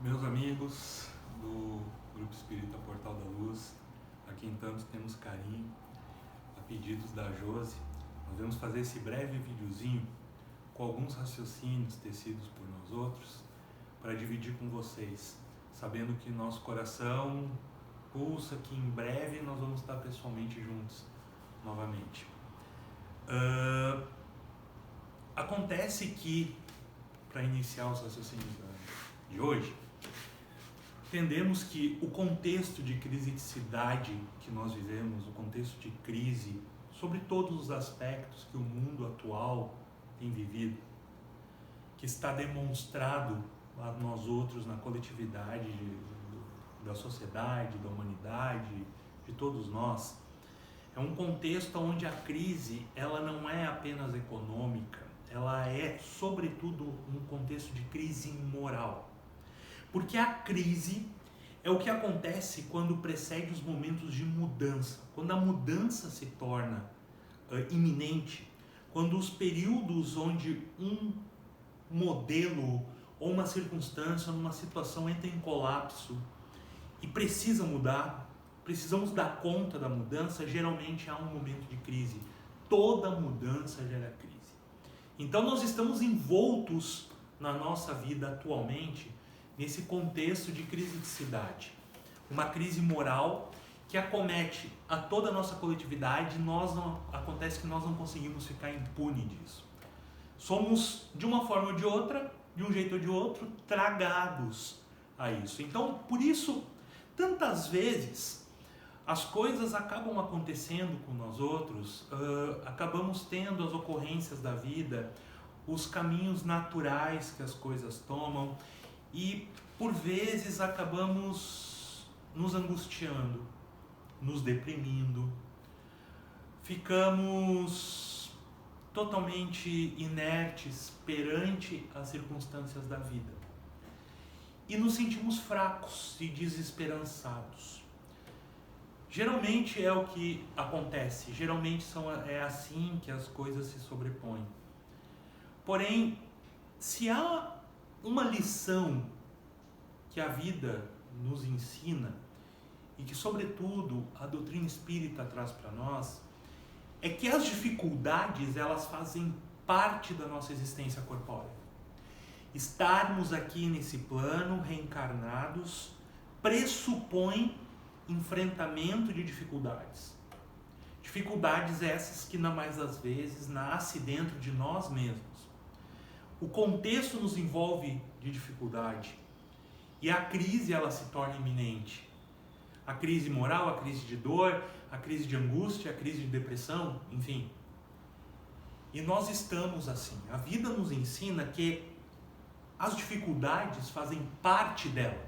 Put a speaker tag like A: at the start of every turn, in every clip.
A: Meus amigos do Grupo Espírita Portal da Luz, a quem tanto temos carinho, a pedidos da Josi, nós vamos fazer esse breve videozinho com alguns raciocínios tecidos por nós outros para dividir com vocês, sabendo que nosso coração pulsa, que em breve nós vamos estar pessoalmente juntos novamente. Acontece que, para iniciar os raciocínios de hoje, entendemos que o contexto de crisicidade que nós vivemos, o contexto de crise, sobre todos os aspectos que o mundo atual tem vivido, que está demonstrado a nós outros na coletividade da sociedade, da humanidade, de todos nós, é um contexto onde a crise ela não é apenas econômica, ela é, sobretudo, um contexto de crise moral. Porque a crise é o que acontece quando precede os momentos de mudança, quando a mudança se torna iminente, quando os períodos onde um modelo ou uma circunstância, uma situação entra em colapso e precisa mudar, precisamos dar conta da mudança, geralmente há um momento de crise. Toda mudança gera crise. Então nós estamos envoltos na nossa vida atualmente nesse contexto de crisicidade, uma crise moral que acomete a toda a nossa coletividade. Acontece que nós não conseguimos ficar impune disso. Somos, de uma forma ou de outra, de um jeito ou de outro, tragados a isso. Então, por isso, tantas vezes, as coisas acabam acontecendo com nós outros, acabamos tendo as ocorrências da vida, os caminhos naturais que as coisas tomam, e por vezes acabamos nos angustiando, nos deprimindo, ficamos totalmente inertes perante as circunstâncias da vida e nos sentimos fracos e desesperançados. Geralmente é o que acontece, geralmente é assim que as coisas se sobrepõem. Porém, se há uma lição que a vida nos ensina e que, sobretudo, a doutrina espírita traz para nós, é que as dificuldades, elas fazem parte da nossa existência corpórea. Estarmos aqui nesse plano, reencarnados, pressupõe enfrentamento de dificuldades. Dificuldades essas que, na mais das vezes, nascem dentro de nós mesmos. O contexto nos envolve de dificuldade e a crise ela se torna iminente. A crise moral, a crise de dor, a crise de angústia, a crise de depressão, enfim. E nós estamos assim. A vida nos ensina que as dificuldades fazem parte dela,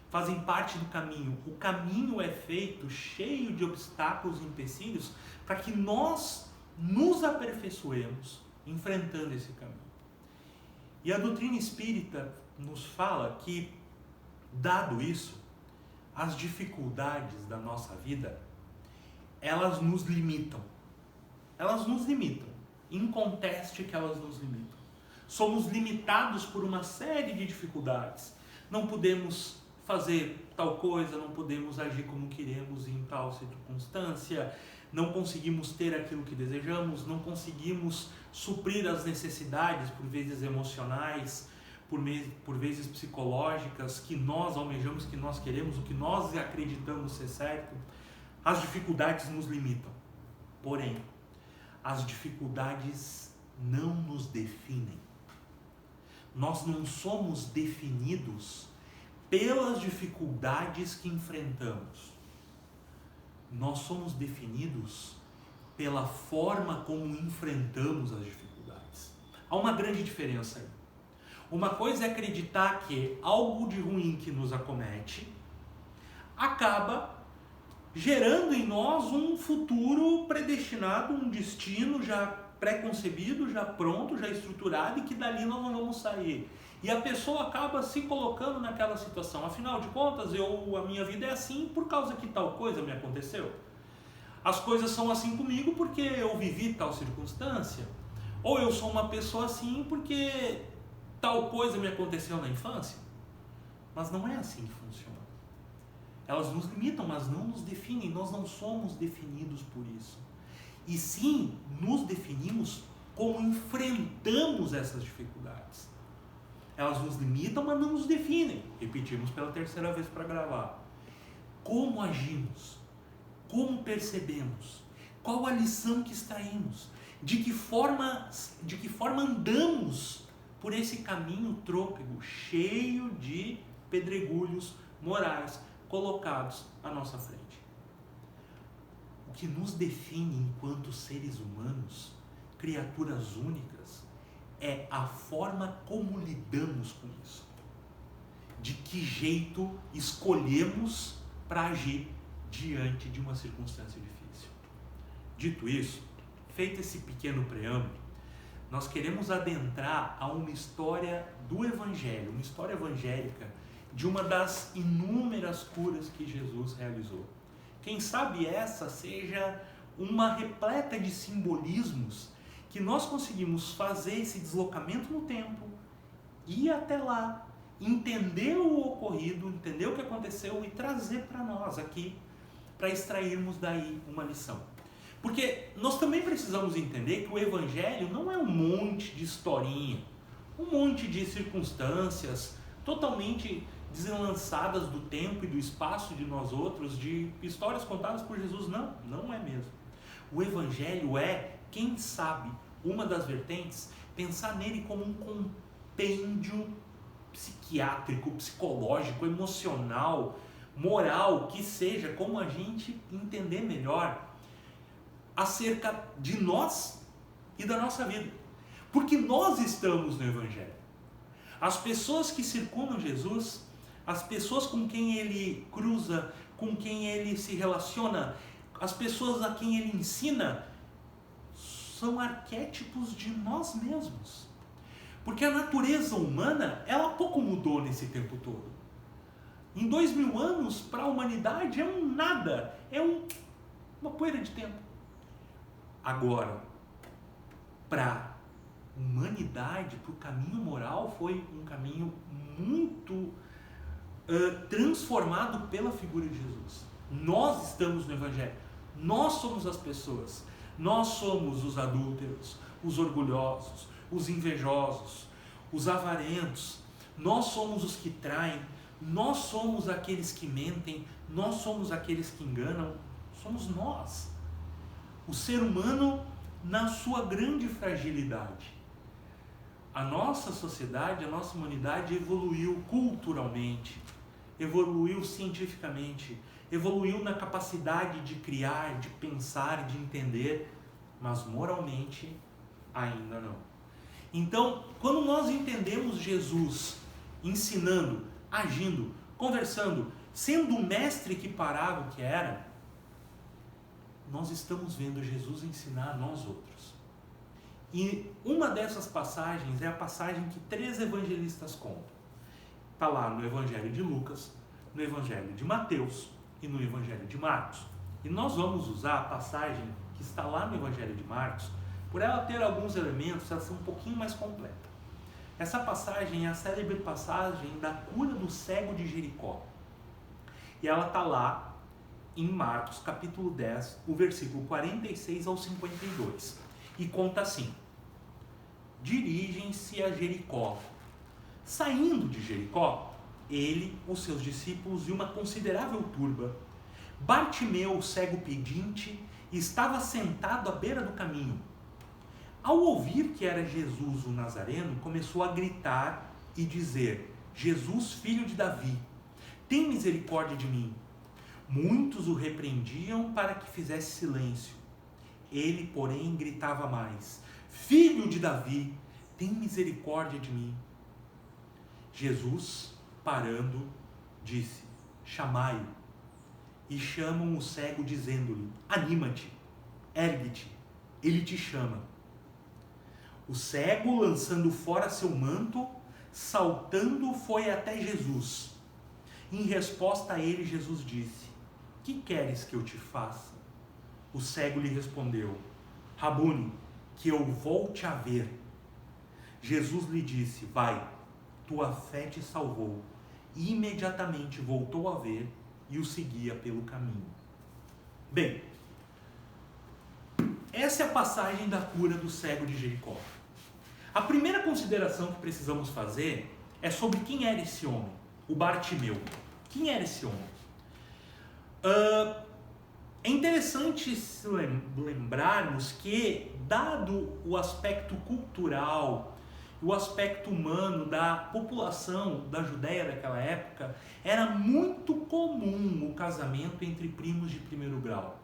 A: fazem parte do caminho. O caminho é feito cheio de obstáculos e empecilhos para que nós nos aperfeiçoemos enfrentando esse caminho. E a doutrina espírita nos fala que, dado isso, as dificuldades da nossa vida, elas nos limitam. Elas nos limitam. Inconteste que elas nos limitam. Somos limitados por uma série de dificuldades. Não podemos fazer tal coisa, não podemos agir como queremos em tal circunstância, não conseguimos ter aquilo que desejamos, não conseguimos suprir as necessidades, por vezes emocionais, por vezes psicológicas, que nós almejamos, que nós queremos, o que nós acreditamos ser certo. As dificuldades nos limitam. Porém, as dificuldades não nos definem. Nós não somos definidos pelas dificuldades que enfrentamos. Nós somos definidos pela forma como enfrentamos as dificuldades. Há uma grande diferença aí. Uma coisa é acreditar que algo de ruim que nos acomete acaba gerando em nós um futuro predestinado, um destino já pré-concebido, já pronto, já estruturado, e que dali nós não vamos sair. E a pessoa acaba se colocando naquela situação. Afinal de contas, a minha vida é assim por causa que tal coisa me aconteceu. As coisas são assim comigo porque eu vivi tal circunstância. Ou eu sou uma pessoa assim porque tal coisa me aconteceu na infância. Mas não é assim que funciona. Elas nos limitam, mas não nos definem. Nós não somos definidos por isso. E sim, nos definimos como enfrentamos essas dificuldades. Elas nos limitam, mas não nos definem. Repetimos pela terceira vez para gravar. Como agimos? Como percebemos? Qual a lição que extraímos? De que forma andamos por esse caminho trôpego, cheio de pedregulhos morais colocados à nossa frente? O que nos define enquanto seres humanos, criaturas únicas, é a forma como lidamos com isso. De que jeito escolhemos para agir diante de uma circunstância difícil. Dito isso, feito esse pequeno preâmbulo, nós queremos adentrar a uma história do Evangelho, uma história evangélica de uma das inúmeras curas que Jesus realizou. Quem sabe essa seja uma repleta de simbolismos que nós conseguimos fazer esse deslocamento no tempo, ir até lá, entender o ocorrido, entender o que aconteceu e trazer para nós aqui, para extrairmos daí uma lição. Porque nós também precisamos entender que o Evangelho não é um monte de historinha, um monte de circunstâncias totalmente deslançadas do tempo e do espaço de nós outros, de histórias contadas por Jesus. Não é mesmo. O Evangelho é, quem sabe, uma das vertentes, pensar nele como um compêndio psiquiátrico, psicológico, emocional, moral, que seja, como a gente entender melhor acerca de nós e da nossa vida. Porque nós estamos no Evangelho. As pessoas que circundam Jesus, as pessoas com quem ele cruza, com quem ele se relaciona, as pessoas a quem ele ensina, são arquétipos de nós mesmos. Porque a natureza humana, ela pouco mudou nesse tempo todo. Em 2000 anos, para a humanidade, é um nada, é uma poeira de tempo. Agora, para a humanidade, para o caminho moral, foi um caminho muito transformado pela figura de Jesus. Nós estamos no Evangelho, nós somos as pessoas, nós somos os adúlteros, os orgulhosos, os invejosos, os avarentos, nós somos os que traem, nós somos aqueles que mentem, nós somos aqueles que enganam, somos nós. O ser humano na sua grande fragilidade. A nossa sociedade, a nossa humanidade evoluiu culturalmente, evoluiu cientificamente, evoluiu na capacidade de criar, de pensar, de entender, mas moralmente ainda não. Então, quando nós entendemos Jesus ensinando, agindo, conversando, sendo o mestre equiparável que era, nós estamos vendo Jesus ensinar a nós outros. E uma dessas passagens é a passagem que 3 evangelistas contam. Está lá no Evangelho de Lucas, no Evangelho de Mateus e no Evangelho de Marcos. E nós vamos usar a passagem que está lá no Evangelho de Marcos, por ela ter alguns elementos, ela ser um pouquinho mais completa. Essa passagem é a célebre passagem da cura do cego de Jericó. E ela está lá em Marcos, capítulo 10, o versículo 46 ao 52. E conta assim: dirigem-se a Jericó. Saindo de Jericó, ele, os seus discípulos e uma considerável turba, Bartimeu, o cego pedinte, estava sentado à beira do caminho. Ao ouvir que era Jesus o Nazareno, começou a gritar e dizer: Jesus, filho de Davi, tem misericórdia de mim. Muitos o repreendiam para que fizesse silêncio. Ele, porém, gritava mais: Filho de Davi, tem misericórdia de mim. Jesus, parando, disse: chamai-o. E chamam o cego, dizendo-lhe: anima-te, ergue-te, ele te chama. O cego, lançando fora seu manto, saltando, foi até Jesus. Em resposta a ele, Jesus disse: que queres que eu te faça? O cego lhe respondeu: Rabuni, que eu volte a ver. Jesus lhe disse: vai, tua fé te salvou. e imediatamente voltou a ver e o seguia pelo caminho. Bem, essa é a passagem da cura do cego de Jericó. A primeira consideração que precisamos fazer é sobre quem era esse homem, o Bartimeu. Quem era esse homem? É interessante lembrarmos que, dado o aspecto cultural, o aspecto humano da população da Judéia daquela época, era muito comum o casamento entre primos de primeiro grau.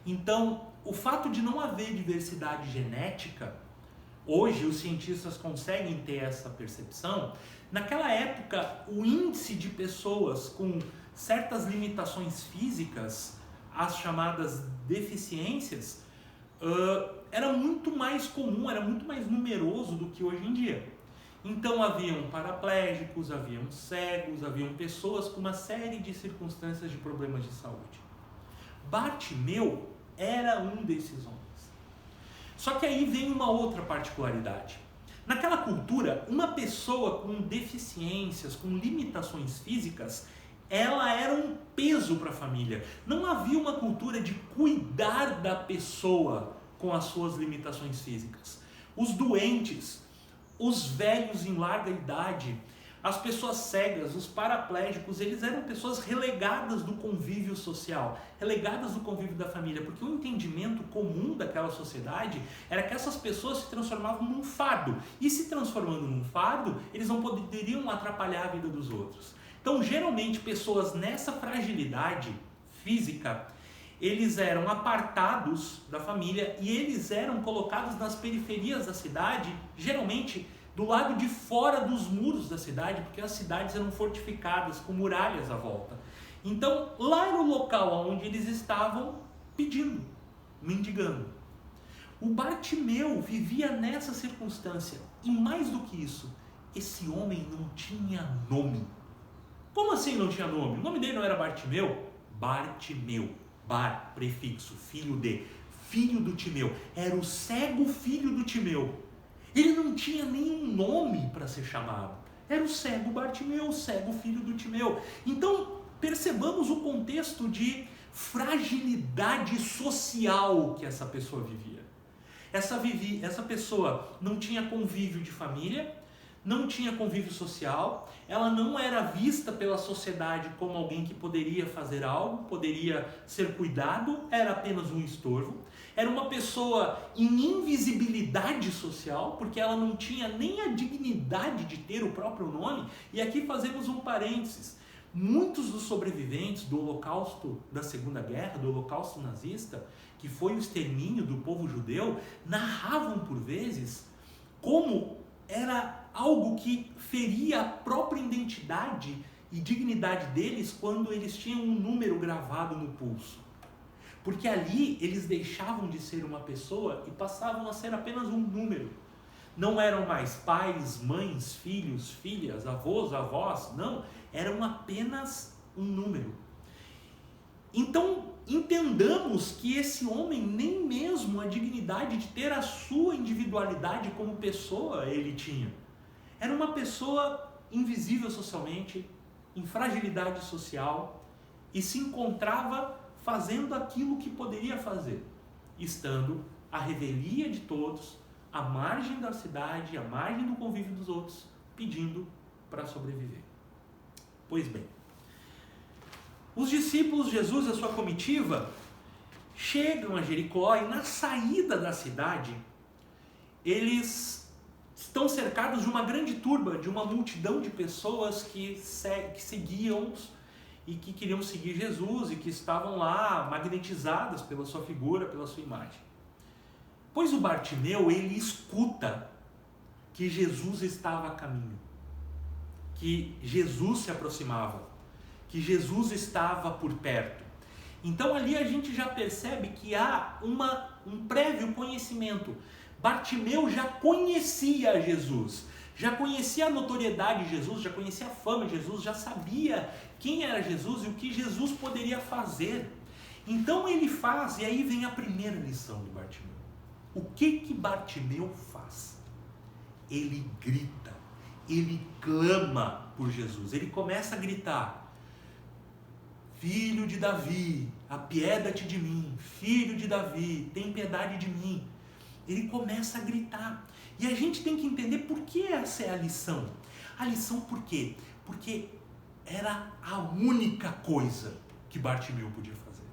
A: Então, o fato de não haver diversidade genética, hoje os cientistas conseguem ter essa percepção. Naquela época, o índice de pessoas com certas limitações físicas, as chamadas deficiências, era muito mais comum, era muito mais numeroso do que hoje em dia. Então haviam paraplégicos, haviam cegos, haviam pessoas com uma série de circunstâncias de problemas de saúde. Bartimeu era um desses homens. Só que aí vem uma outra particularidade. Naquela cultura, uma pessoa com deficiências, com limitações físicas, ela era um peso para a família. Não havia uma cultura de cuidar da pessoa com as suas limitações físicas. Os doentes, os velhos em larga idade, as pessoas cegas, os paraplégicos, eles eram pessoas relegadas do convívio social, relegadas do convívio da família, porque o entendimento comum daquela sociedade era que essas pessoas se transformavam num fardo, e se transformando num fardo, eles não poderiam atrapalhar a vida dos outros. Então, geralmente, pessoas nessa fragilidade física, eles eram apartados da família e eles eram colocados nas periferias da cidade, geralmente do lado de fora dos muros da cidade, porque as cidades eram fortificadas com muralhas à volta. Então, lá era o local onde eles estavam pedindo, mendigando. O Bartimeu vivia nessa circunstância, e mais do que isso, esse homem não tinha nome. Como assim não tinha nome? O nome dele não era Bartimeu? Bartimeu. Bar, prefixo, filho de, filho do Timeu. Era o cego filho do Timeu. Ele não tinha nenhum nome para ser chamado. Era o cego Bartimeu, o cego filho do Timeu. Então, percebamos o contexto de fragilidade social que essa pessoa vivia. Essa pessoa não tinha convívio de família, não tinha convívio social, ela não era vista pela sociedade como alguém que poderia fazer algo, poderia ser cuidado, era apenas um estorvo. Era uma pessoa em invisibilidade social, porque ela não tinha nem a dignidade de ter o próprio nome. E aqui fazemos um parênteses. Muitos dos sobreviventes do Holocausto da Segunda Guerra, do Holocausto nazista, que foi o extermínio do povo judeu, narravam por vezes como era algo que feria a própria identidade e dignidade deles quando eles tinham um número gravado no pulso. Porque ali eles deixavam de ser uma pessoa e passavam a ser apenas um número. Não eram mais pais, mães, filhos, filhas, avós, avós, não. Eram apenas um número. Então, entendamos que esse homem nem mesmo a dignidade de ter a sua individualidade como pessoa ele tinha. Era uma pessoa invisível socialmente, em fragilidade social, e se encontrava fazendo aquilo que poderia fazer, estando à revelia de todos, à margem da cidade, à margem do convívio dos outros, pedindo para sobreviver. Pois bem, os discípulos de Jesus e a sua comitiva chegam a Jericó e na saída da cidade, eles estão cercados de uma grande turba, de uma multidão de pessoas que seguiam-os e que queriam seguir Jesus e que estavam lá magnetizadas pela sua figura, pela sua imagem. Pois o Bartimeu, ele escuta que Jesus estava a caminho, que Jesus se aproximava, que Jesus estava por perto. Então ali a gente já percebe que há um prévio conhecimento. Bartimeu já conhecia Jesus, já conhecia a notoriedade de Jesus, já conhecia a fama de Jesus, já sabia quem era Jesus e o que Jesus poderia fazer. Então ele faz, e aí vem a primeira lição de Bartimeu. O que Bartimeu faz? Ele grita, ele clama por Jesus. Ele começa a gritar: Filho de Davi, apieda-te de mim. Filho de Davi, tem piedade de mim. Ele começa a gritar. E a gente tem que entender por que essa é a lição. A lição por quê? Porque era a única coisa que Bartimeu podia fazer.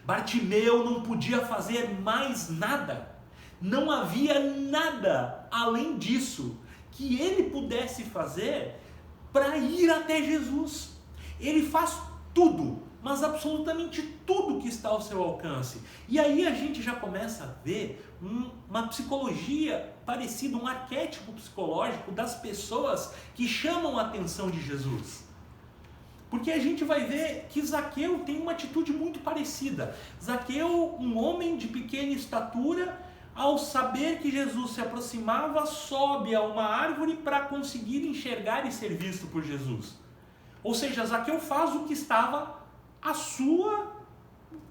A: Bartimeu não podia fazer mais nada. Não havia nada além disso que ele pudesse fazer para ir até Jesus. Ele faz tudo, mas absolutamente tudo que está ao seu alcance. E aí a gente já começa a ver uma psicologia parecida, um arquétipo psicológico das pessoas que chamam a atenção de Jesus. Porque a gente vai ver que Zaqueu tem uma atitude muito parecida. Zaqueu, um homem de pequena estatura, ao saber que Jesus se aproximava, sobe a uma árvore para conseguir enxergar e ser visto por Jesus. Ou seja, Zaqueu faz o que estava à sua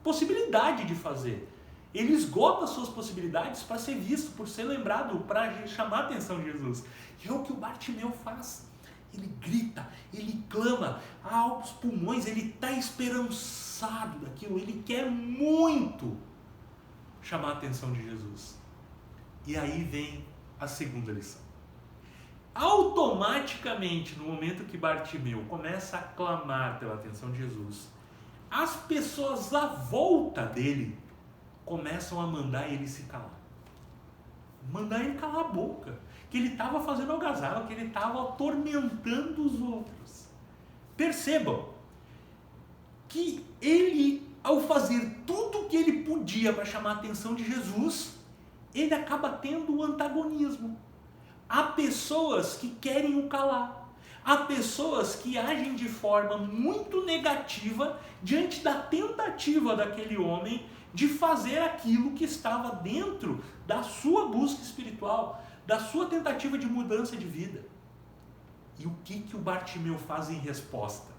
A: possibilidade de fazer. Ele esgota as suas possibilidades para ser visto, por ser lembrado, para chamar a atenção de Jesus. E é o que o Bartimeu faz. Ele grita, ele clama aos pulmões, ele está esperançado daquilo, ele quer muito chamar a atenção de Jesus. E aí vem a segunda lição. Automaticamente, no momento que Bartimeu começa a clamar pela atenção de Jesus, as pessoas à volta dele começam a mandar ele se calar. Mandar ele calar a boca. Que ele estava fazendo algazarra, que ele estava atormentando os outros. Percebam que ele, ao fazer tudo o que ele podia para chamar a atenção de Jesus, ele acaba tendo o antagonismo. Há pessoas que querem o calar. Há pessoas que agem de forma muito negativa diante da tentativa daquele homem de fazer aquilo que estava dentro da sua busca espiritual, da sua tentativa de mudança de vida. E o que o Bartimeu faz em resposta?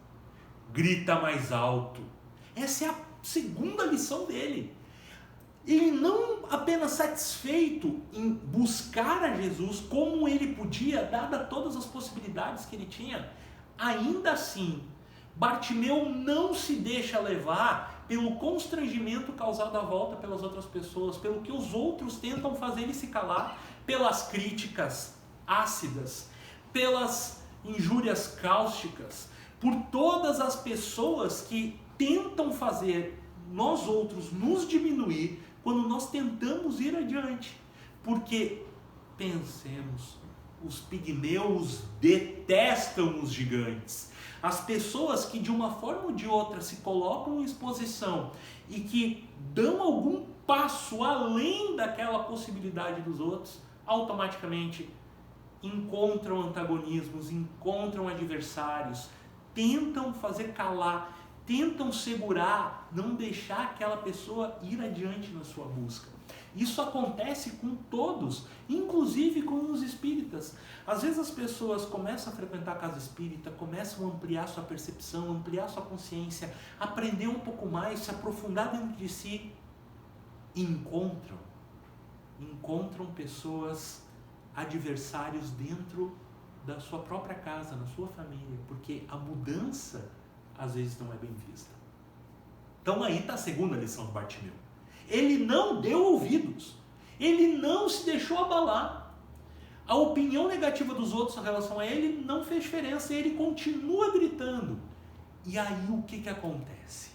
A: Grita mais alto. Essa é a segunda lição dele. Ele não apenas satisfeito em buscar a Jesus como ele podia, dada todas as possibilidades que ele tinha, ainda assim, Bartimeu não se deixa levar pelo constrangimento causado à volta pelas outras pessoas, pelo que os outros tentam fazer ele se calar, pelas críticas ácidas, pelas injúrias cáusticas, por todas as pessoas que tentam fazer nós outros nos diminuir quando nós tentamos ir adiante. Porque, pensemos, os pigmeus detestam os gigantes. As pessoas que de uma forma ou de outra se colocam em exposição e que dão algum passo além daquela possibilidade dos outros, automaticamente encontram antagonismos, encontram adversários, tentam fazer calar, tentam segurar, não deixar aquela pessoa ir adiante na sua busca. Isso acontece com todos, inclusive com os espíritas. Às vezes as pessoas começam a frequentar a casa espírita, começam a ampliar sua percepção, ampliar sua consciência, aprender um pouco mais, se aprofundar dentro de si, e encontram pessoas, adversários dentro da sua própria casa, na sua família, porque a mudança às vezes não é bem vista. Então aí está a segunda lição do Bartimeu. Ele não deu ouvidos, ele não se deixou abalar. A opinião negativa dos outros em relação a ele não fez diferença, ele continua gritando. E aí o que acontece?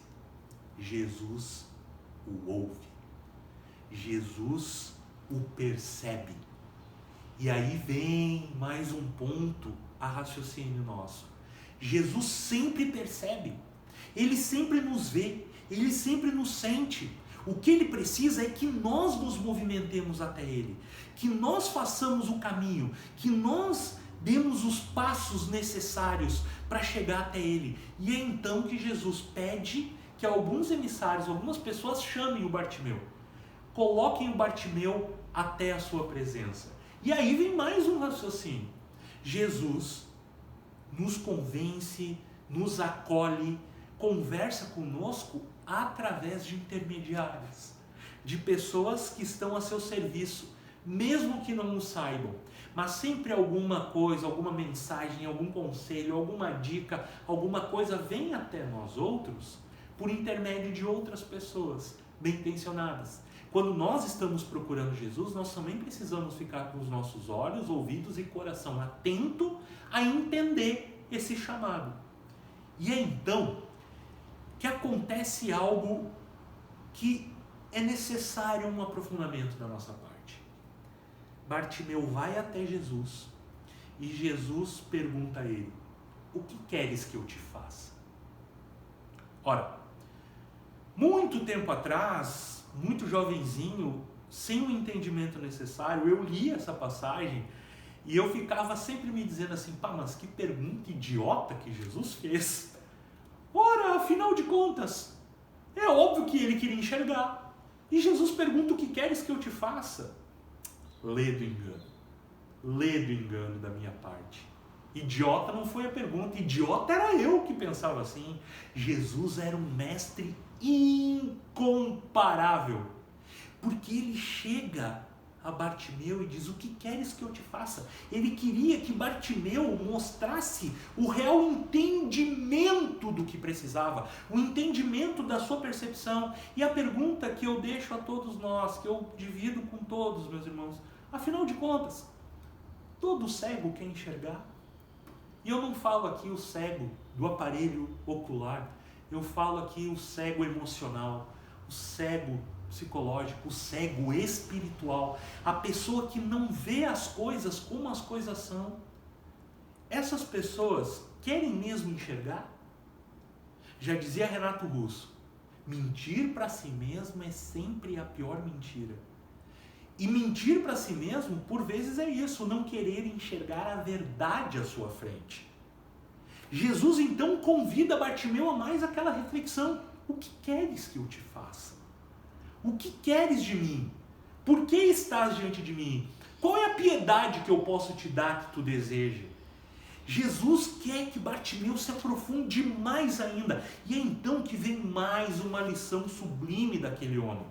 A: Jesus o ouve, Jesus o percebe. E aí vem mais um ponto a raciocínio nosso. Jesus sempre percebe, ele sempre nos vê, ele sempre nos sente. O que ele precisa é que nós nos movimentemos até ele, que nós façamos o caminho, que nós demos os passos necessários para chegar até ele. E é então que Jesus pede que alguns emissários, algumas pessoas chamem o Bartimeu, coloquem o Bartimeu até a sua presença. E aí vem mais um raciocínio. Jesus nos convence, nos acolhe, conversa conosco através de intermediários, de pessoas que estão a seu serviço, mesmo que não nos saibam, mas sempre alguma coisa, alguma mensagem, algum conselho, alguma dica, alguma coisa vem até nós outros por intermédio de outras pessoas bem-intencionadas. Quando nós estamos procurando Jesus, nós também precisamos ficar com os nossos olhos, ouvidos e coração atento a entender esse chamado. E é então que acontece algo que é necessário um aprofundamento da nossa parte. Bartimeu vai até Jesus e Jesus pergunta a ele: o que queres que eu te faça? Ora, muito tempo atrás, muito jovenzinho, sem o entendimento necessário, eu li essa passagem e eu ficava sempre me dizendo assim: pá, mas que pergunta idiota que Jesus fez. Ora, afinal de contas, é óbvio que ele queria enxergar. E Jesus pergunta: o que queres que eu te faça? Ledo engano da minha parte. Idiota não foi a pergunta, idiota era eu que pensava assim. Jesus era um mestre incomparável, porque ele chega a Bartimeu e diz: o que queres que eu te faça? Ele queria que Bartimeu mostrasse o real entendimento do que precisava, o entendimento da sua percepção. E a pergunta que eu deixo a todos nós, que eu divido com todos meus irmãos: afinal de contas, todo cego quer enxergar? E eu não falo aqui o cego do aparelho ocular, eu falo aqui o cego emocional, o cego psicológico, o cego espiritual, a pessoa que não vê as coisas como as coisas são. Essas pessoas querem mesmo enxergar? Já dizia Renato Russo: mentir para si mesmo é sempre a pior mentira. E mentir para si mesmo, por vezes, é isso, não querer enxergar a verdade à sua frente. Jesus então convida Bartimeu a mais aquela reflexão: o que queres que eu te faça? O que queres de mim? Por que estás diante de mim? Qual é a piedade que eu posso te dar que tu deseja? Jesus quer que Bartimeu se aprofunde mais ainda. E é então que vem mais uma lição sublime daquele homem.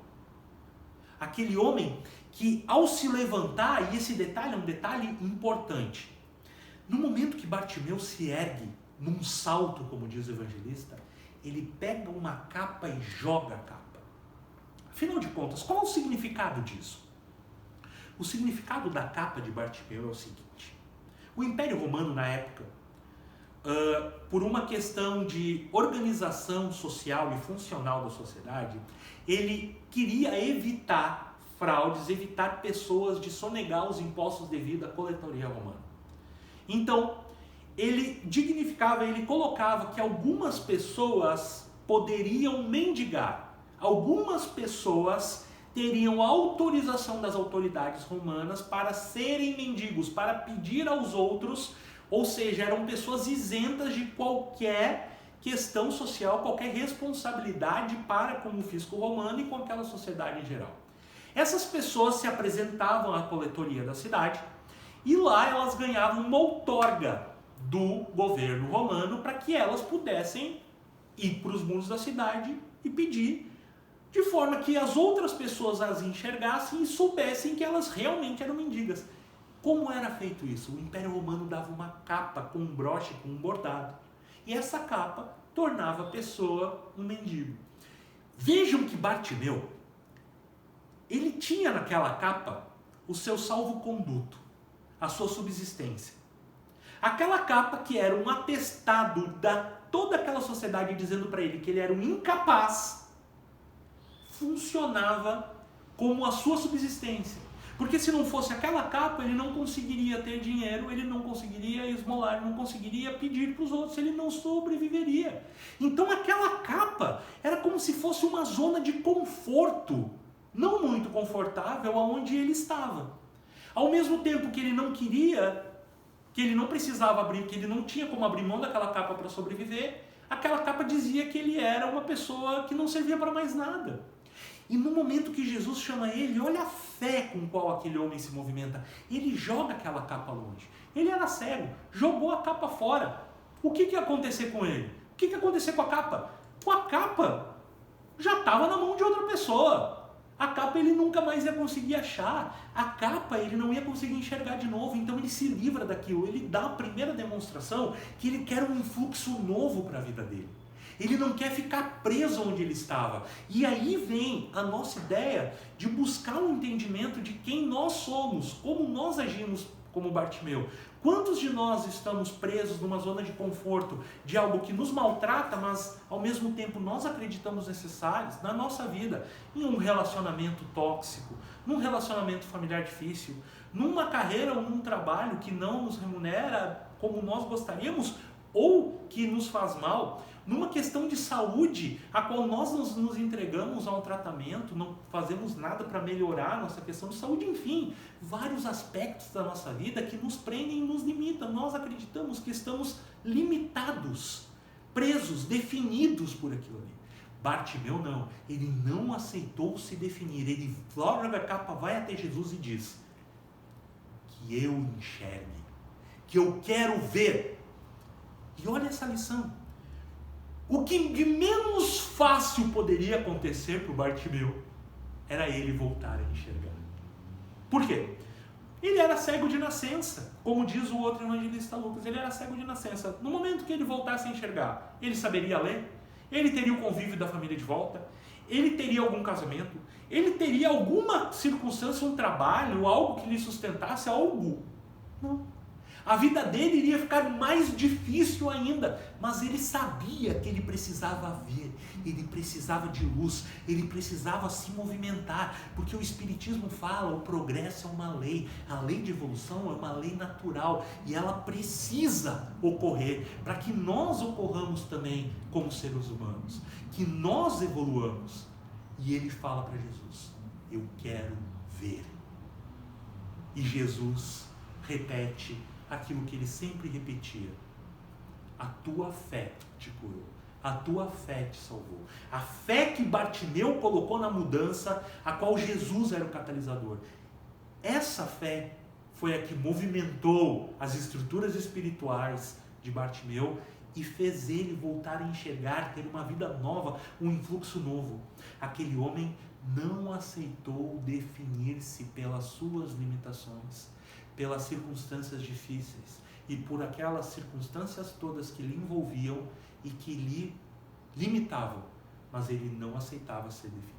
A: Aquele homem que, ao se levantar, e esse detalhe é um detalhe importante, no momento que Bartimeu se ergue, num salto, como diz o evangelista, ele pega uma capa e joga a capa. Afinal de contas, qual é o significado disso? O significado da capa de Bartimeu é o seguinte: o Império Romano, na época, por uma questão de organização social e funcional da sociedade, ele queria evitar fraudes, evitar pessoas de sonegar os impostos devido à coletoria romana. Então, ele dignificava, ele colocava que algumas pessoas poderiam mendigar, algumas pessoas teriam autorização das autoridades romanas para serem mendigos, para pedir aos outros, ou seja, eram pessoas isentas de qualquer questão social, qualquer responsabilidade para com o fisco romano e com aquela sociedade em geral. Essas pessoas se apresentavam à coletoria da cidade e lá elas ganhavam uma outorga do governo romano para que elas pudessem ir para os muros da cidade e pedir, de forma que as outras pessoas as enxergassem e soubessem que elas realmente eram mendigas. Como era feito isso? O Império Romano dava uma capa com um broche, com um bordado. E essa capa tornava a pessoa um mendigo. Vejam que Bartimeu, ele tinha naquela capa o seu salvo-conduto, a sua subsistência. Aquela capa que era um atestado da toda aquela sociedade dizendo para ele que ele era um incapaz, funcionava como a sua subsistência. Porque se não fosse aquela capa, ele não conseguiria ter dinheiro, ele não conseguiria esmolar, ele não conseguiria pedir para os outros, ele não sobreviveria. Então aquela capa era como se fosse uma zona de conforto, não muito confortável, aonde ele estava. Ao mesmo tempo que ele não queria, que ele não precisava abrir, que ele não tinha como abrir mão daquela capa para sobreviver, aquela capa dizia que ele era uma pessoa que não servia para mais nada. E no momento que Jesus chama ele, olha a fé com qual aquele homem se movimenta. Ele joga aquela capa longe. Ele era cego, jogou a capa fora. O que ia acontecer com ele? O que ia acontecer com a capa? Com a capa já estava na mão de outra pessoa. A capa ele nunca mais ia conseguir achar, a capa ele não ia conseguir enxergar de novo, então ele se livra daquilo, ele dá a primeira demonstração que ele quer um influxo novo para a vida dele. Ele não quer ficar preso onde ele estava. E aí vem a nossa ideia de buscar um entendimento de quem nós somos, como nós agimos como Bartimeu. Quantos de nós estamos presos numa zona de conforto de algo que nos maltrata, mas ao mesmo tempo nós acreditamos necessários na nossa vida, em um relacionamento tóxico, num relacionamento familiar difícil, numa carreira ou num trabalho que não nos remunera como nós gostaríamos ou que nos faz mal, numa questão de saúde, a qual nós nos entregamos a um tratamento, não fazemos nada para melhorar a nossa questão de saúde, enfim, vários aspectos da nossa vida que nos prendem e nos limitam. Nós acreditamos que estamos limitados, presos, definidos por aquilo ali. Bartimeu não, ele não aceitou se definir, ele joga a capa, vai até Jesus e diz: que eu enxergue, que eu quero ver. E olha essa lição. O que de menos fácil poderia acontecer para o Bartimeu era ele voltar a enxergar. Por quê? Ele era cego de nascença, como diz o outro evangelista Lucas, ele era cego de nascença. No momento que ele voltasse a enxergar, ele saberia ler, ele teria o convívio da família de volta, ele teria algum casamento, ele teria alguma circunstância, um trabalho, algo que lhe sustentasse, algo. Não. A vida dele iria ficar mais difícil ainda, mas ele sabia que ele precisava ver, ele precisava de luz, ele precisava se movimentar, porque o Espiritismo fala, o progresso é uma lei, a lei de evolução é uma lei natural e ela precisa ocorrer para que nós ocorramos também como seres humanos, que nós evoluamos. E ele fala para Jesus: eu quero ver. E Jesus repete aquilo que ele sempre repetia: a tua fé te curou, a tua fé te salvou. A fé que Bartimeu colocou na mudança, a qual Jesus era o catalisador. Essa fé foi a que movimentou as estruturas espirituais de Bartimeu e fez ele voltar a enxergar, ter uma vida nova, um influxo novo. Aquele homem não aceitou definir-se pelas suas limitações, pelas circunstâncias difíceis e por aquelas circunstâncias todas que lhe envolviam e que lhe limitavam, mas ele não aceitava ser definido.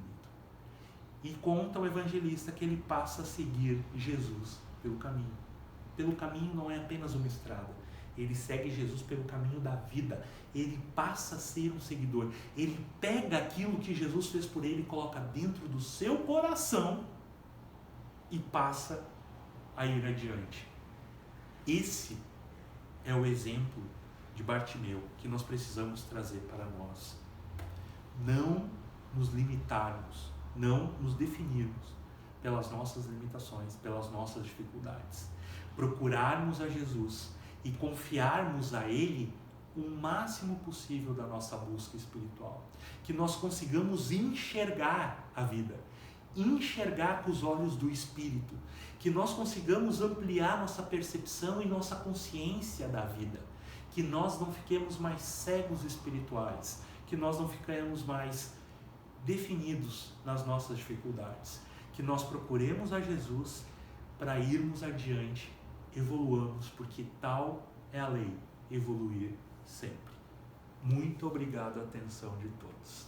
A: E conta o evangelista que ele passa a seguir Jesus pelo caminho. Pelo caminho não é apenas uma estrada, ele segue Jesus pelo caminho da vida, ele passa a ser um seguidor, ele pega aquilo que Jesus fez por ele e coloca dentro do seu coração e passa a ir adiante. Esse é o exemplo de Bartimeu que nós precisamos trazer para nós. Não nos limitarmos, não nos definirmos pelas nossas limitações, pelas nossas dificuldades. Procurarmos a Jesus e confiarmos a Ele o máximo possível da nossa busca espiritual. Que nós consigamos enxergar a vida, enxergar com os olhos do Espírito, que nós consigamos ampliar nossa percepção e nossa consciência da vida, que nós não fiquemos mais cegos espirituais, que nós não fiquemos mais definidos nas nossas dificuldades, que nós procuremos a Jesus para irmos adiante, evoluamos, porque tal é a lei, evoluir sempre. Muito obrigado a atenção de todos.